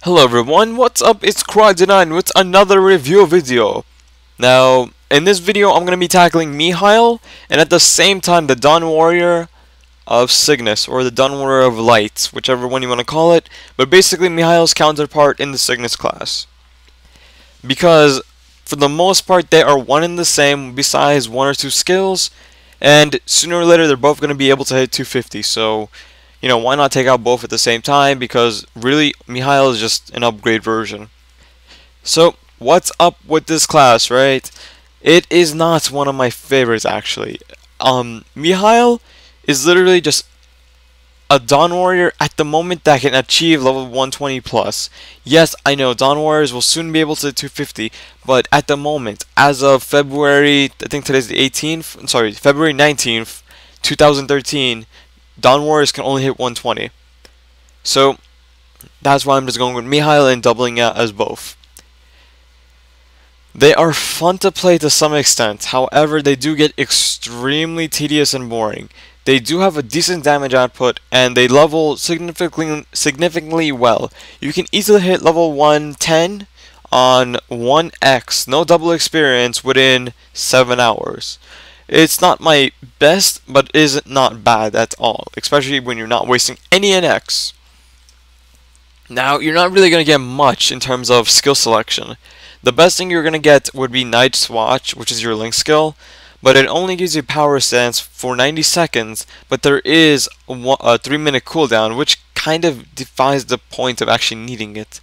Hello everyone, what's up? It's Crowd9 with another review video. Now, in this video I'm going to be tackling Mihile and at the same time the Dawn Warrior of Cygnus, or the Dawn Warrior of Light, whichever one you want to call it, but basically Mihile's counterpart in the Cygnus class. Because, for the most part, they are one and the same besides one or two skills, and sooner or later they're both going to be able to hit 250, so why not take out both at the same time, because really, Mihile is just an upgrade version. So, what's up with this class, right? It is not one of my favorites, actually. Mihile is literally just a Dawn Warrior at the moment that can achieve level 120 plus. Yes, I know, Dawn Warriors will soon be able to hit 250, but at the moment, as of February, I think today's the 18th, sorry, February 19th, 2013, Dawn Warriors can only hit 120. So, that's why I'm just going with Mihile and doubling out as both. They are fun to play to some extent, however they do get extremely tedious and boring. They do have a decent damage output, and they level significantly well. You can easily hit level 110 on 1x, no double experience, within 7 hours. It's not my best, but is not bad at all, especially when you're not wasting any NX. Now, you're not really going to get much in terms of skill selection. The best thing you're going to get would be Night's Watch, which is your Link skill, but it only gives you power stance for 90 seconds, but there is a 3-minute cooldown, which kind of defies the point of actually needing it.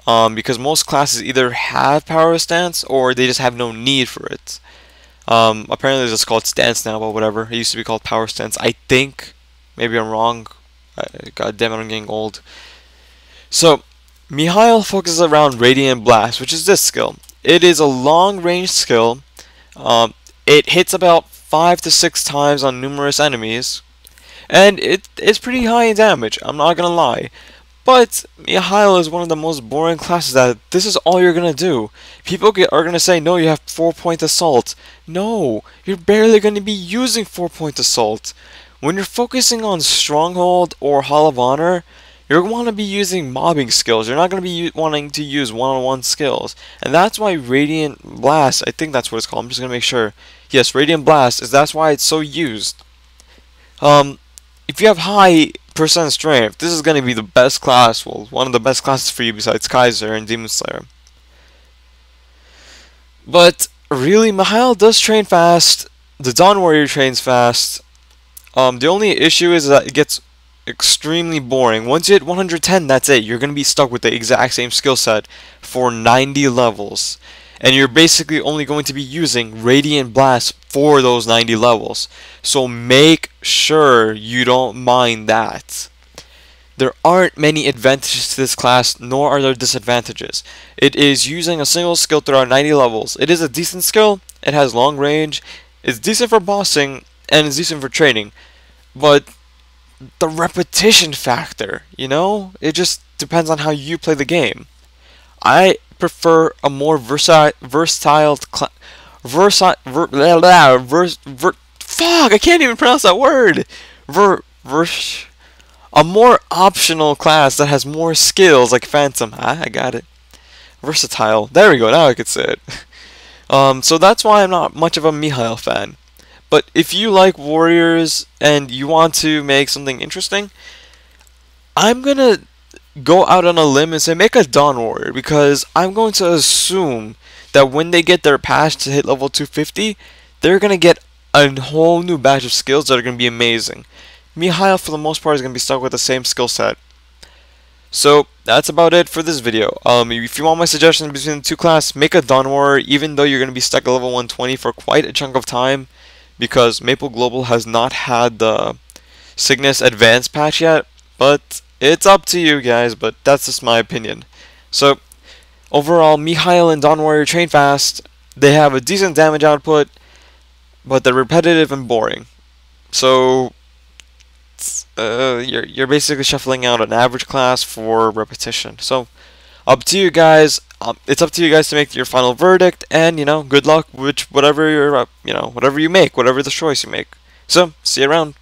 Because most classes either have power stance, or they just have no need for it. Apparently it's just called stance now, but whatever. It used to be called power stance, I think. Maybe I'm wrong. God damn it, I'm getting old. So, Mihile focuses around Radiant Blast, which is this skill. It is a long-range skill. It hits about 5 to 6 times on numerous enemies. And it is pretty high in damage, I'm not gonna lie. But Mihile is one of the most boring classes that this is all you're going to do. People are going to say, no, you have 4-point assault. No, you're barely going to be using 4-point assault. When you're focusing on Stronghold or Hall of Honor, you're going to want to be using mobbing skills. You're not going to be wanting to use one-on-one skills. And that's why Radiant Blast, I think that's what it's called, I'm just going to make sure. Yes, Radiant Blast, that's why it's so used. If you have high percent strength, this is going to be the best class, well, one of the best classes for you besides Kaiser and Demon Slayer. But really, Mihile does train fast, the Dawn Warrior trains fast. The only issue is that it gets extremely boring. Once you hit 110, that's it. You're going to be stuck with the exact same skill set for 90 levels. And you're basically only going to be using Radiant Blast for those 90 levels. So make sure you don't mind that. There aren't many advantages to this class, nor are there disadvantages. It is using a single skill throughout 90 levels. It is a decent skill, it has long range, it's decent for bossing, and it's decent for training. But the repetition factor, it just depends on how you play the game. I prefer a more fuck, I can't even pronounce that word. A more optional class that has more skills, like Phantom. I got it. Versatile. There we go. Now I could say it. So that's why I'm not much of a Mihile fan. But if you like warriors and you want to make something interesting, I'm gonna go out on a limb and say make a Dawn Warrior, because I'm going to assume that when they get their patch to hit level 250, they're going to get a whole new batch of skills that are going to be amazing. Mihile, for the most part, is going to be stuck with the same skill set. So, that's about it for this video. If you want my suggestions between the two classes, make a Dawn Warrior, even though you're going to be stuck at level 120 for quite a chunk of time, because Maple Global has not had the Cygnus Advanced patch yet, but it's up to you guys, but that's just my opinion. So, overall, Mihile and Dawn Warrior train fast. They have a decent damage output, but they're repetitive and boring. So, you're basically shuffling out an average class for repetition. So, up to you guys. It's up to you guys to make your final verdict, and good luck with whatever you're, whatever you make, whatever the choice you make. So, see you around.